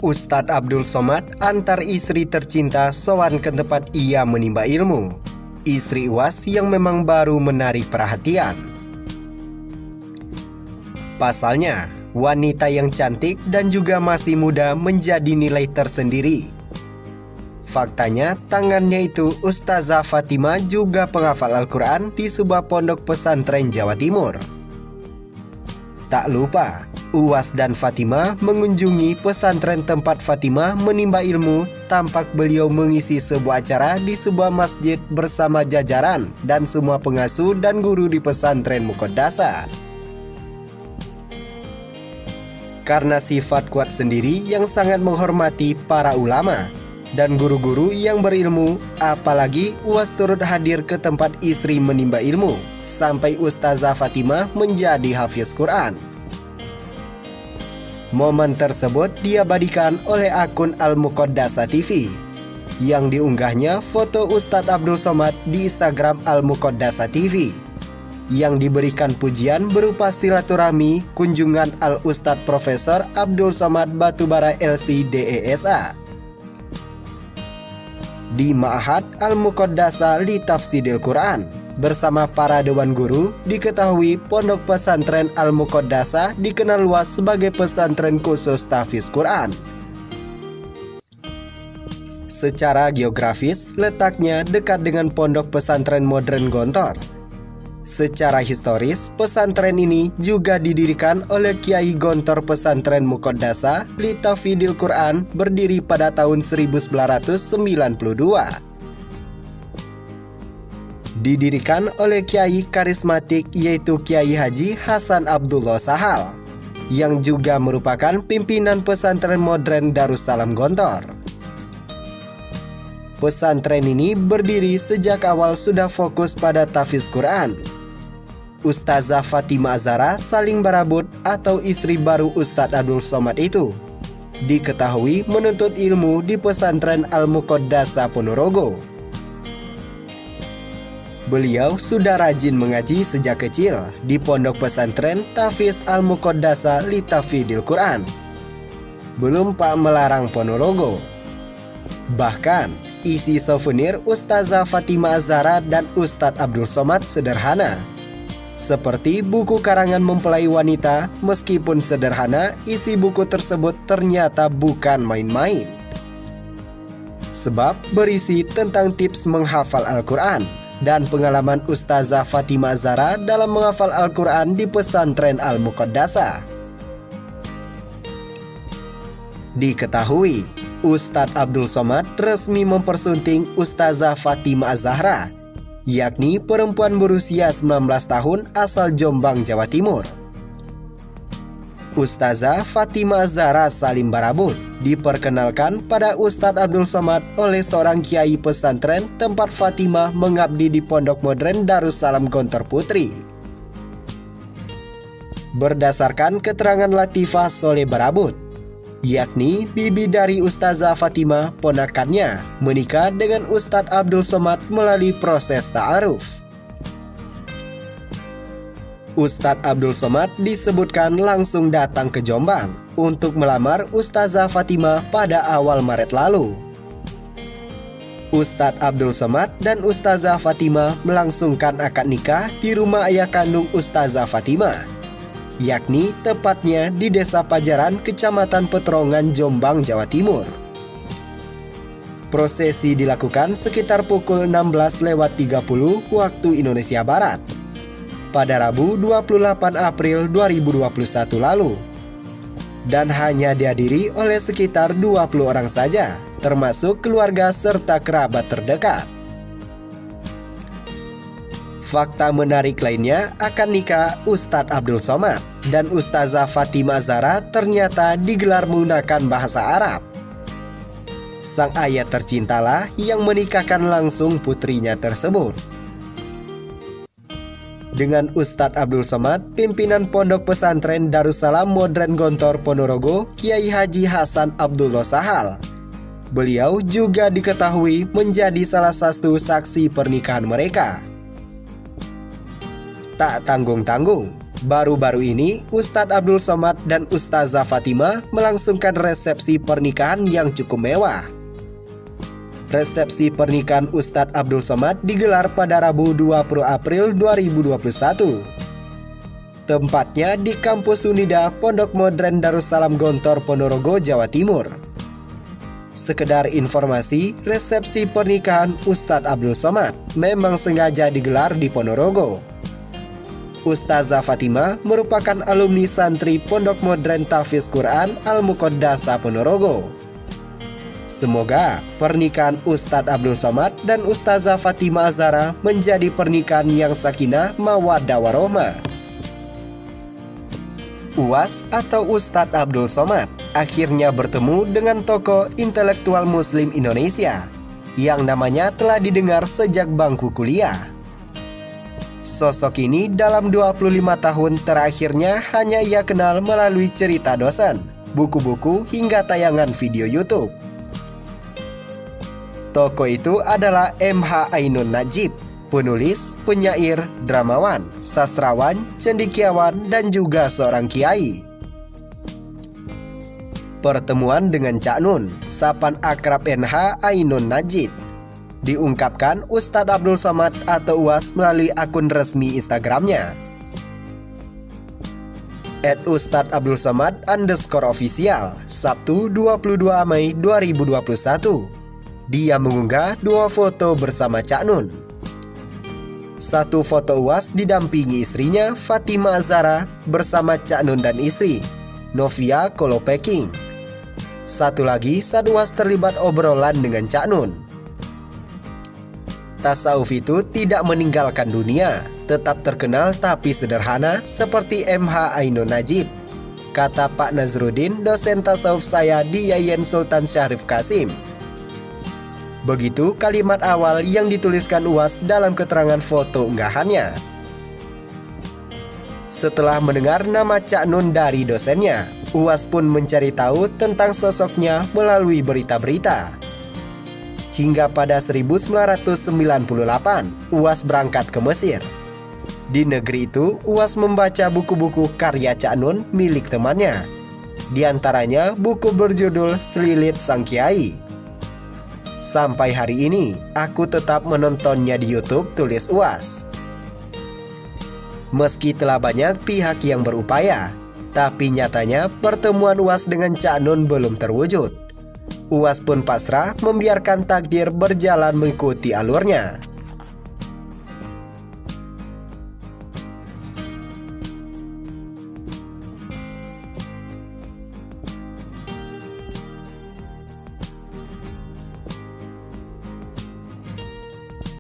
Ustadz Abdul Somad antar istri tercinta sowan ke tempat ia menimba ilmu. Istri UAS yang memang baru menarik perhatian. Pasalnya, wanita yang cantik dan juga masih muda menjadi nilai tersendiri. Faktanya, tangannya itu Ustazah Fatimah juga penghafal Al-Quran di sebuah pondok pesantren Jawa Timur. Tak lupa, UAS dan Fatimah mengunjungi pesantren tempat Fatimah menimba ilmu. Tampak beliau mengisi sebuah acara di sebuah masjid bersama jajaran dan semua pengasuh dan guru di pesantren Muqaddasah. Karena sifat kuat sendiri yang sangat menghormati para ulama dan guru-guru yang berilmu, apalagi UAS turut hadir ke tempat istri menimba ilmu, sampai Ustazah Fatimah menjadi hafiz Quran. Momen tersebut diabadikan oleh akun Al-Muqaddasah TV, yang diunggahnya foto Ustadz Abdul Somad di Instagram Al-Muqaddasah TV, yang diberikan pujian berupa silaturahmi kunjungan Al-Ustadz Profesor Abdul Somad Batubara LC DESA di Ma'had Al-Muqaddasah li Tafsidil Quran bersama para dewan guru. Diketahui pondok pesantren Al-Muqaddasah dikenal luas sebagai pesantren khusus tahfiz Quran. Secara geografis, letaknya dekat dengan pondok pesantren modern Gontor. Secara historis, pesantren ini juga didirikan oleh Kiai Gontor Pesantren Muqaddasah li Tafsidil Quran berdiri pada tahun 1992. Didirikan oleh Kiai karismatik yaitu Kiai Haji Hasan Abdullah Sahal, yang juga merupakan pimpinan pesantren modern Darussalam Gontor. Pesantren ini berdiri sejak awal sudah fokus pada tahfiz Quran. Ustazah Fatimah Azhara Salim Barabut atau istri baru Ustadz Abdul Somad itu diketahui menuntut ilmu di pesantren Al-Muqaddasah Ponorogo. Beliau sudah rajin mengaji sejak kecil di pondok pesantren tahfiz Al-Muqaddasah li Tafsidil Quran. Belum pak melarang Ponorogo. Bahkan, isi souvenir Ustazah Fatimah Azhara dan Ustadz Abdul Somad sederhana, seperti buku karangan mempelai wanita. Meskipun sederhana, isi buku tersebut ternyata bukan main-main, sebab berisi tentang tips menghafal Al-Quran dan pengalaman Ustazah Fatimah Azhara dalam menghafal Al-Quran di pesantren Al-Muqaddasah. Diketahui, Ustadz Abdul Somad resmi mempersunting Ustazah Fatimah Azhara, yakni perempuan berusia 19 tahun asal Jombang, Jawa Timur. Ustazah Fatimah Azhara Salim Barabut diperkenalkan pada Ustadz Abdul Somad oleh seorang kiai pesantren tempat Fatimah mengabdi di Pondok Modern Darussalam Gontor Putri. Berdasarkan keterangan Latifah Soleh Barabut, yakni bibi dari Ustazah Fatimah, ponakannya menikah dengan Ustadz Abdul Somad melalui proses ta'aruf. Ustadz Abdul Somad disebutkan langsung datang ke Jombang untuk melamar Ustazah Fatimah pada awal Maret lalu. Ustadz Abdul Somad dan Ustazah Fatimah melangsungkan akad nikah di rumah ayah kandung Ustazah Fatimah, yakni tepatnya di Desa Pajaran, Kecamatan Petrongan, Jombang, Jawa Timur. Prosesi dilakukan sekitar pukul 16.30 waktu Indonesia Barat pada Rabu 28 April 2021 lalu, dan hanya dihadiri oleh sekitar 20 orang saja, termasuk keluarga serta kerabat terdekat. Fakta menarik lainnya akan nikah Ustadz Abdul Somad dan Ustazah Fatimah Azhara ternyata digelar menggunakan bahasa Arab. Sang ayah tercintalah yang menikahkan langsung putrinya tersebut. Dengan Ustadz Abdul Somad, pimpinan Pondok Pesantren Darussalam Modern Gontor Ponorogo, Kiai Haji Hasan Abdullah Sahal. Beliau juga diketahui menjadi salah satu saksi pernikahan mereka. Tak tanggung-tanggung, Baru-baru ini, Ustadz Abdul Somad dan Ustazah Fatimah melangsungkan resepsi pernikahan yang cukup mewah. Resepsi pernikahan Ustadz Abdul Somad digelar pada Rabu 20 April 2021. Tempatnya di Kampus Unida Pondok Modern Darussalam Gontor, Ponorogo, Jawa Timur. Sekedar informasi, resepsi pernikahan Ustadz Abdul Somad memang sengaja digelar di Ponorogo. Ustazah Fatimah merupakan alumni santri Pondok Modern Tahfiz Quran Al-Muqaddasah Ponorogo. Semoga pernikahan Ustadz Abdul Somad dan Ustazah Fatimah Azhara menjadi pernikahan yang sakinah mawaddah warahmah. UAS atau Ustadz Abdul Somad akhirnya bertemu dengan tokoh intelektual Muslim Indonesia yang namanya telah didengar sejak bangku kuliah. Sosok ini dalam 25 tahun terakhirnya hanya ia kenal melalui cerita dosen, buku-buku hingga tayangan video YouTube. Tokoh itu adalah MH Ainun Najib, penulis, penyair, dramawan, sastrawan, cendekiawan, dan juga seorang kiai. Pertemuan dengan Cak Nun, sapan akrab NH Ainun Najib, diungkapkan Ustadz Abdul Somad atau UAS melalui akun resmi Instagramnya @ustadzabdulsomad_official, Sabtu 22 Mei 2021. Dia mengunggah 2 foto bersama Cak Nun. Satu foto UAS didampingi istrinya Fatimah Azhara bersama Cak Nun dan istri Novia Kolopeking. Satu lagi saat UAS terlibat obrolan dengan Cak Nun. Tasawuf itu tidak meninggalkan dunia, tetap terkenal tapi sederhana seperti MH Ainun Najib, kata Pak Nazruddin, dosen tasawuf saya di Yayan Sultan Syarif Qasim. Begitu kalimat awal yang dituliskan UAS dalam keterangan foto unggahannya. Setelah mendengar nama Cak Nun dari dosennya, UAS pun mencari tahu tentang sosoknya melalui berita-berita. Hingga pada 1998, UAS berangkat ke Mesir. Di negeri itu, UAS membaca buku-buku karya Cak Nun milik temannya. Di antaranya buku berjudul Selilit Sang Kiai. Sampai hari ini, aku tetap menontonnya di YouTube, tulis UAS. Meski telah banyak pihak yang berupaya, tapi nyatanya pertemuan UAS dengan Cak Nun belum terwujud. UAS pun pasrah membiarkan takdir berjalan mengikuti alurnya.